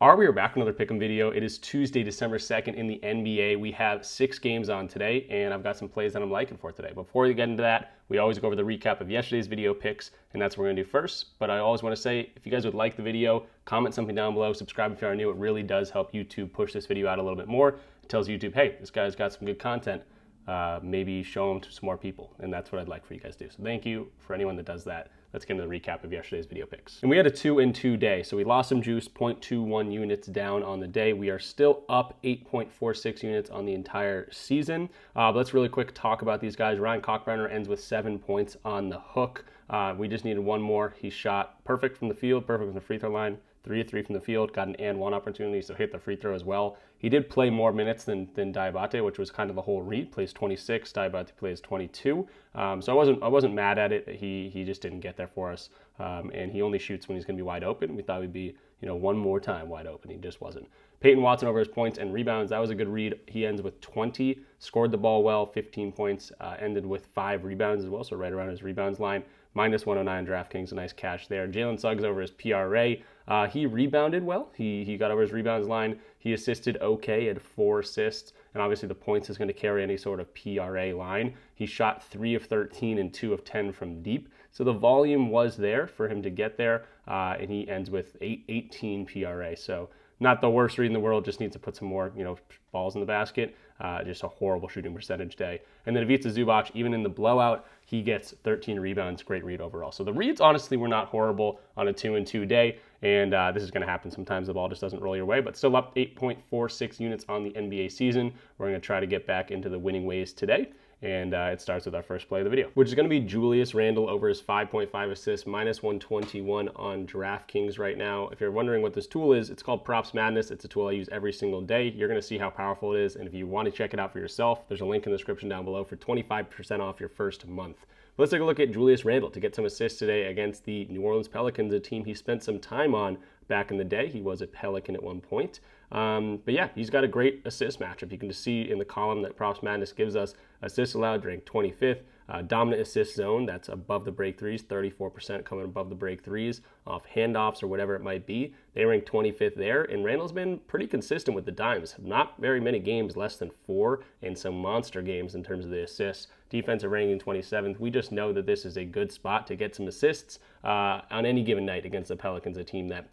We are back with another Pick'em video. It is Tuesday, December 2nd in the NBA. We have 6 games on today, and I've got some plays that I'm liking for today. Before we get into that, we always go over the recap of yesterday's video picks, and that's what we're going to do first. But I always want to say, if you guys would like the video, comment something down below, subscribe if you are new. It really does help YouTube push this video out a little bit more. It tells YouTube, hey, this guy's got some good content. Maybe show them to some more people, and that's what I'd like for you guys to do. So thank you for anyone that does that. Let's get into the recap of yesterday's video picks. And we had a 2-2 day, so we lost some juice, 0.21 units down on the day. We are still up 8.46 units on the entire season. But let's really quick talk about these guys. Ryan Cockburner ends with 7 points on the hook. We just needed one more. He shot perfect from the field, perfect from the free throw line. 3 of 3 from the field, got an and one opportunity, so hit the free throw as well. He did play more minutes than Diabate, which was kind of the whole read. Plays 26, Diabate plays 22. So I wasn't mad at it. He just didn't get there for us, and he only shoots when he's going to be wide open. We thought we'd be one more time wide open. He just wasn't. Peyton Watson over his points and rebounds. That was a good read. He ends with 20, scored the ball well, 15 points, ended with 5 rebounds as well, so right around his rebounds line. Minus 109 DraftKings, a nice cash there. Jalen Suggs over his PRA. He rebounded well. He got over his rebounds line. He assisted okay, had 4 assists, and obviously the points is going to carry any sort of PRA line. He shot 3 of 13 and 2 of 10 from deep, so the volume was there for him to get there, and he ends with 18 PRA. So not the worst read in the world, just needs to put some more balls in the basket. Just a horrible shooting percentage day. And then Ivica Zubac, even in the blowout, he gets 13 rebounds. Great read overall. So the reads, honestly, were not horrible on a 2-2 day. And this is going to happen sometimes. The ball just doesn't roll your way. But still up 8.46 units on the NBA season. We're going to try to get back into the winning ways today. And it starts with our first play of the video, which is going to be Julius Randle over his 5.5 assists, minus 121 on DraftKings right now. If you're wondering what this tool is, it's called Props Madness. It's a tool I use every single day. You're going to see how powerful it is. And if you want to check it out for yourself, there's a link in the description down below for 25% off your first month. Let's take a look at Julius Randle to get some assists today against the New Orleans Pelicans, a team he spent some time on back in the day. He was a Pelican at one point. But yeah, he's got a great assist matchup. You can just see in the column that Props Madness gives us assists allowed, ranked 25th. Dominant assist zone, that's above the break threes, 34% coming above the break threes off handoffs or whatever it might be. They rank 25th there, and Randle's been pretty consistent with the dimes. Not very many games less than 4, and some monster games in terms of the assists. Defensive ranking 27th. We just know that this is a good spot to get some assists on any given night against the Pelicans, a team that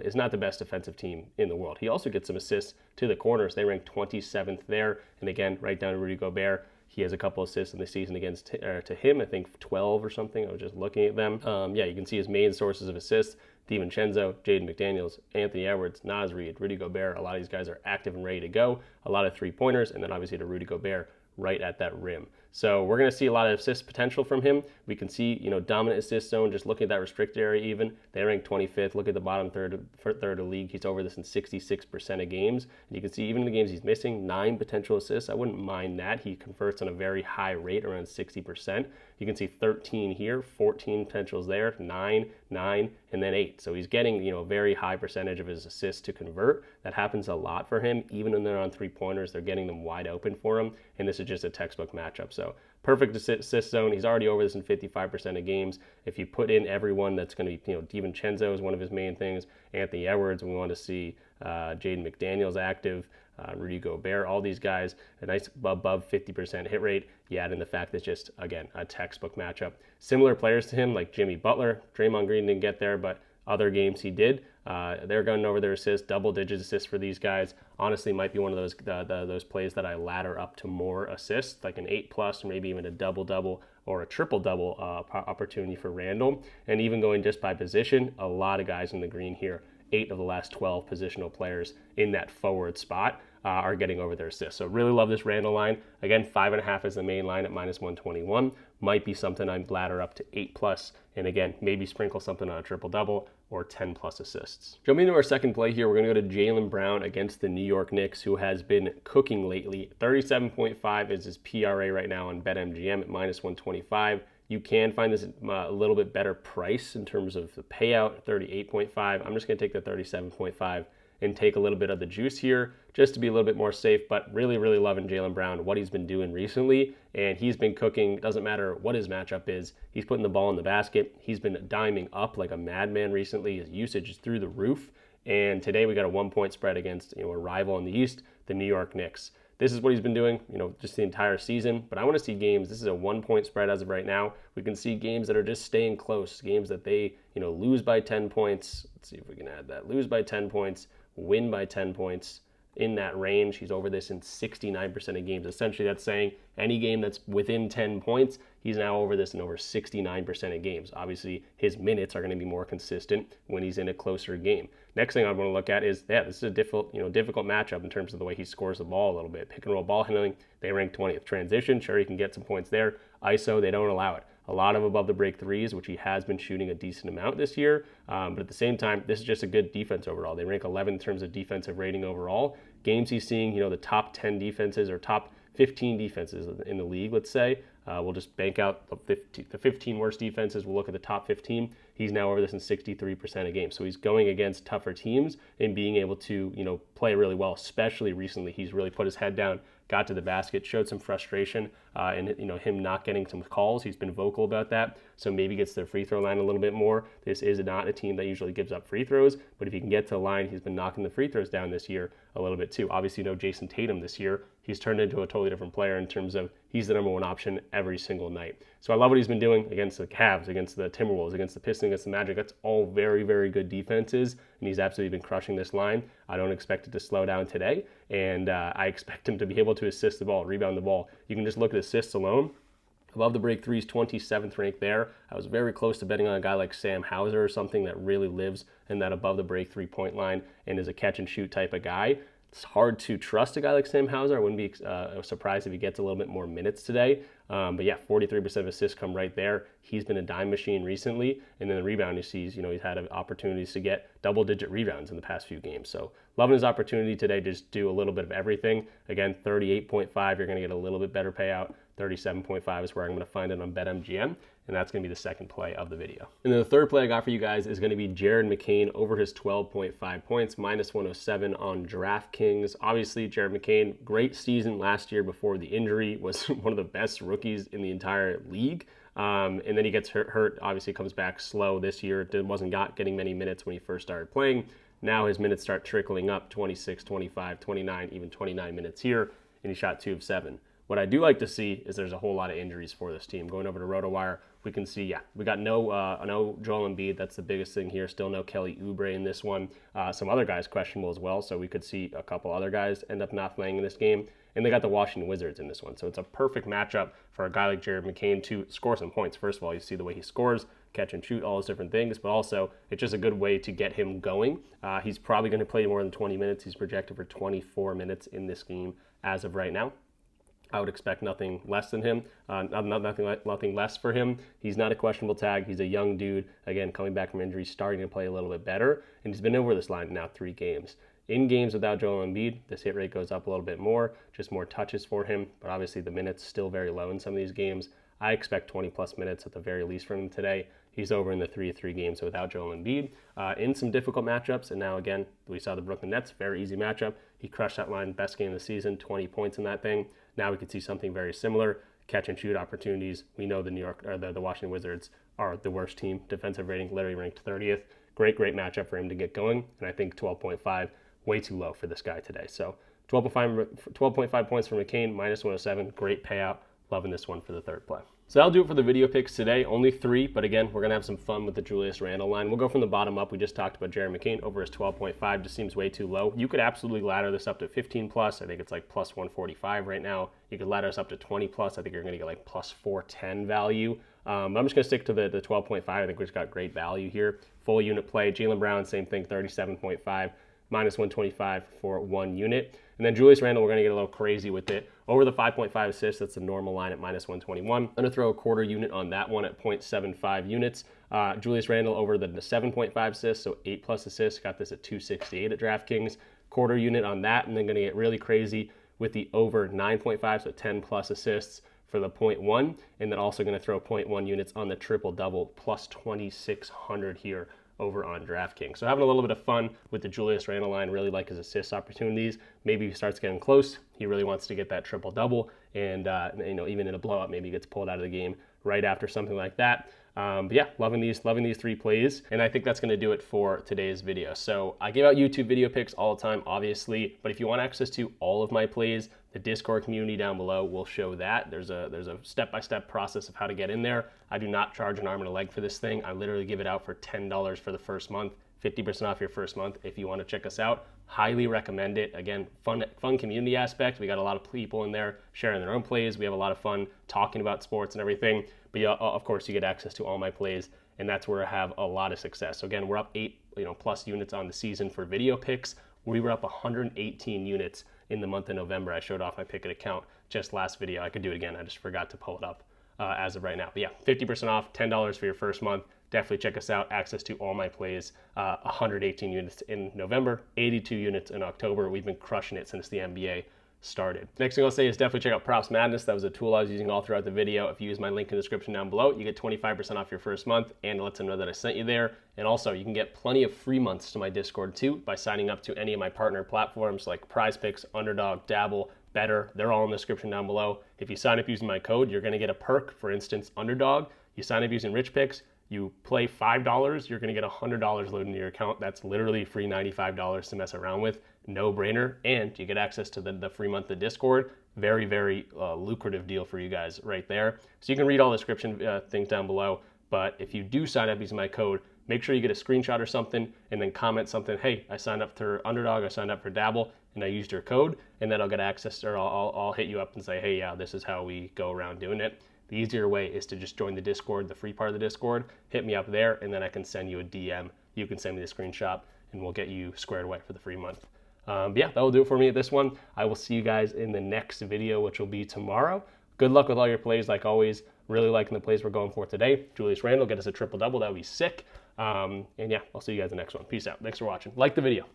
is not the best defensive team in the world. He also gets some assists to the corners. They rank 27th there, and again, right down to Rudy Gobert. He has a couple assists in the season against to him, I think 12 or something. I was just looking at them. Yeah, you can see his main sources of assists: DiVincenzo, Jaden McDaniels, Anthony Edwards, Naz Reid, Rudy Gobert. A lot of these guys are active and ready to go. A lot of 3-pointers, and then obviously to Rudy Gobert right at that rim. So we're going to see a lot of assist potential from him. We can see, dominant assist zone, just looking at that restricted area even. They rank 25th. Look at the bottom third of the league. He's over this in 66% of games. And you can see even in the games he's missing, 9 potential assists. I wouldn't mind that. He converts on a very high rate, around 60%. You can see 13 here, 14 potentials there, 9, and then 8. So he's getting, a very high percentage of his assists to convert. That happens a lot for him. Even when they're on 3-pointers, they're getting them wide open for him. And this is just a textbook matchup. So perfect assist zone. He's already over this in 55% of games. If you put in everyone, that's going to be, DiVincenzo is one of his main things. Anthony Edwards, we want to see Jaden McDaniels active. Rudy Gobert, all these guys, a nice above 50% hit rate. You add in the fact that just, again, a textbook matchup. Similar players to him, like Jimmy Butler. Draymond Green didn't get there, but other games he did. They're going over their assists, double-digit assists for these guys. Honestly, might be one of those plays that I ladder up to more assists, like an 8+, or maybe even a double-double or a triple-double opportunity for Randle. And even going just by position, a lot of guys in the green here. 8 of the last 12 positional players in that forward spot are getting over their assists. So really love this Randle line. Again, 5.5 is the main line at minus 121. Might be something I'd ladder up to 8+. And again, maybe sprinkle something on a triple-double or 10+ assists. Jumping into our second play here, we're going to go to Jaylen Brown against the New York Knicks, who has been cooking lately. 37.5 is his PRA right now on BetMGM at minus 125. You can find this a little bit better price in terms of the payout, 38.5. I'm just going to take the 37.5 and take a little bit of the juice here just to be a little bit more safe, but really, really loving Jaylen Brown, what he's been doing recently, and he's been cooking. It doesn't matter what his matchup is. He's putting the ball in the basket. He's been diming up like a madman recently. His usage is through the roof, And today we got a 1-point spread against a rival in the East, the New York Knicks. This is what he's been doing, just the entire season. But I want to see games. This is a 1-point spread as of right now. We can see games that are just staying close, games that they, lose by 10 points. Let's see if we can add that. Lose by 10 points, win by 10 points. In that range, he's over this in 69% of games. Essentially, that's saying any game that's within 10 points, he's now over this in over 69% of games. Obviously, his minutes are going to be more consistent when he's in a closer game. Next thing I want to look at is, this is a difficult matchup in terms of the way he scores the ball a little bit. Pick and roll ball handling, they rank 20th. Transition, sure, he can get some points there. ISO, they don't allow it. A lot of above the break threes, which he has been shooting a decent amount this year. But at the same time, this is just a good defense overall. They rank 11th in terms of defensive rating overall. Games he's seeing, the top 10 defenses or top 15 defenses in the league, let's say. We'll just bank out the 15 worst defenses. We'll look at the top 15. He's now over this in 63% of games. So he's going against tougher teams and being able to, play really well, especially recently. He's really put his head down, got to the basket, showed some frustration, and him not getting some calls. He's been vocal about that, so maybe gets to the free throw line a little bit more. This is not a team that usually gives up free throws, but if he can get to the line, he's been knocking the free throws down this year a little bit too. Obviously, Jason Tatum this year. He's turned into a totally different player in terms of he's the number one option every single night. So I love what he's been doing against the Cavs, against the Timberwolves, against the Pistons, against the Magic. That's all very, very good defenses, and he's absolutely been crushing this line. I don't expect it to slow down today, and I expect him to be able to assist the ball, rebound the ball. You can just look at assists alone. Above the break threes, 27th ranked there. I was very close to betting on a guy like Sam Hauser or something that really lives in that above the break 3-point line and is a catch and shoot type of guy. It's hard to trust a guy like Sam Hauser. I wouldn't be surprised if he gets a little bit more minutes today. But yeah, 43% of assists come right there. He's been a dime machine recently. And then the rebound he sees, he's had opportunities to get double-digit rebounds in the past few games. So loving his opportunity today to just do a little bit of everything. Again, 38.5, you're going to get a little bit better payout. 37.5 is where I'm going to find it on BetMGM, and that's going to be the second play of the video. And then the third play I got for you guys is going to be Jaylen McCain over his 12.5 points, minus 107 on DraftKings. Obviously, Jaylen McCain, great season last year before the injury, was one of the best rookies in the entire league. And then he gets hurt, obviously comes back slow this year. Wasn't getting many minutes when he first started playing. Now his minutes start trickling up, 26, 25, 29, even 29 minutes here, and he shot 2 of 7. What I do like to see is there's a whole lot of injuries for this team. Going over to RotoWire, we can see, we got no Joel Embiid. That's the biggest thing here. Still no Kelly Oubre in this one. Some other guys questionable as well, so we could see a couple other guys end up not playing in this game. And they got the Washington Wizards in this one. So it's a perfect matchup for a guy like Jaylen McCain to score some points. First of all, you see the way he scores, catch and shoot, all those different things, but also it's just a good way to get him going. He's probably going to play more than 20 minutes. He's projected for 24 minutes in this game as of right now. I would expect nothing less than him, nothing less for him. He's not a questionable tag. He's a young dude, again, coming back from injury, starting to play a little bit better, and he's been over this line now 3 games. In games without Joel Embiid, this hit rate goes up a little bit more, just more touches for him, but obviously the minutes still very low in some of these games. I expect 20-plus minutes at the very least from him today. He's over in the 3-3 games without Joel Embiid. In some difficult matchups, and now again, we saw the Brooklyn Nets, very easy matchup. He crushed that line, best game of the season, 20 points in that thing. Now we could see something very similar, catch and shoot opportunities. We know the Washington Wizards are the worst team, defensive rating literally ranked 30th. Great matchup for him to get going, and I think 12.5, way too low for this guy today. So 12.5 points for McCain, minus 107, great payout. Loving this one for the third play. So that'll do it for the video picks today. Only 3, but again, we're going to have some fun with the Julius Randle line. We'll go from the bottom up. We just talked about Jaylen McCain over his 12.5. Just seems way too low. You could absolutely ladder this up to 15 plus. I think it's like plus 145 right now. You could ladder this up to 20 plus. I think you're going to get like plus 410 value. I'm just going to stick to the 12.5. I think we've got great value here. Full unit play. Jaylen Brown, same thing, 37.5. Minus 125 for 1 unit. And then Julius Randle, we're going to get a little crazy with it. Over the 5.5 assists, that's the normal line at minus 121. I'm going to throw a quarter unit on that one at 0.75 units. Julius Randle over the 7.5 assists, so 8 plus assists. Got this at 268 at DraftKings. Quarter unit on that, and then going to get really crazy with the over 9.5, so 10 plus assists for the 0.1. And then also going to throw 0.1 units on the triple-double, plus 2,600 here over on DraftKings. So having a little bit of fun with the Julius Randle line, really like his assist opportunities. Maybe he starts getting close. He really wants to get that triple-double, and even in a blowout, maybe he gets pulled out of the game right after something like that. But yeah, loving these 3 plays, and I think that's going to do it for today's video. So I give out YouTube video picks all the time, obviously, but if you want access to all of my plays, the Discord community down below will show that. There's a step-by-step process of how to get in there. I do not charge an arm and a leg for this thing. I literally give it out for $10 for the first month, 50% off your first month. If you want to check us out, highly recommend it. Again, fun community aspect. We got a lot of people in there sharing their own plays. We have a lot of fun talking about sports and everything. But yeah, of course, you get access to all my plays, and that's where I have a lot of success. So again, we're up 8 plus units on the season for video picks. We were up 118 units in the month of November. I showed off my Pickett account just last video. I could do it again. I just forgot to pull it up as of right now. But yeah, 50% off, $10 for your first month. Definitely check us out. Access to all my plays. 118 units in November, 82 units in October. We've been crushing it since the NBA started. Next thing I'll say is definitely check out Props Madness. That was a tool I was using all throughout the video. If you use my link in the description down below, you get 25% off your first month, and it lets them know that I sent you there. And also, you can get plenty of free months to my Discord too by signing up to any of my partner platforms like PrizePicks, Underdog, Dabble, Betr. They're all in the description down below. If you sign up using my code, you're going to get a perk. For instance, Underdog. You sign up using RichPicks, you play $5, you're going to get $100 loaded into your account. That's literally free $95 to mess around with. No brainer. And you get access to the free month of Discord. Very, very lucrative deal for you guys right there. So you can read all the description things down below. But if you do sign up using my code, make sure you get a screenshot or something and then comment something. Hey, I signed up for Underdog, I signed up for Dabble, and I used your code. And then I'll get access, or I'll hit you up and say, hey, yeah, this is how we go around doing it. The easier way is to just join the Discord, the free part of the Discord, hit me up there, and then I can send you a DM. You can send me the screenshot, and we'll get you squared away for the free month. But yeah, that will do it for me at this one. I will see you guys in the next video, which will be tomorrow. Good luck with all your plays, like always. Really liking the plays we're going for today. Julius Randle, get us a triple-double. That would be sick. And yeah, I'll see you guys in the next one. Peace out. Thanks for watching. Like the video.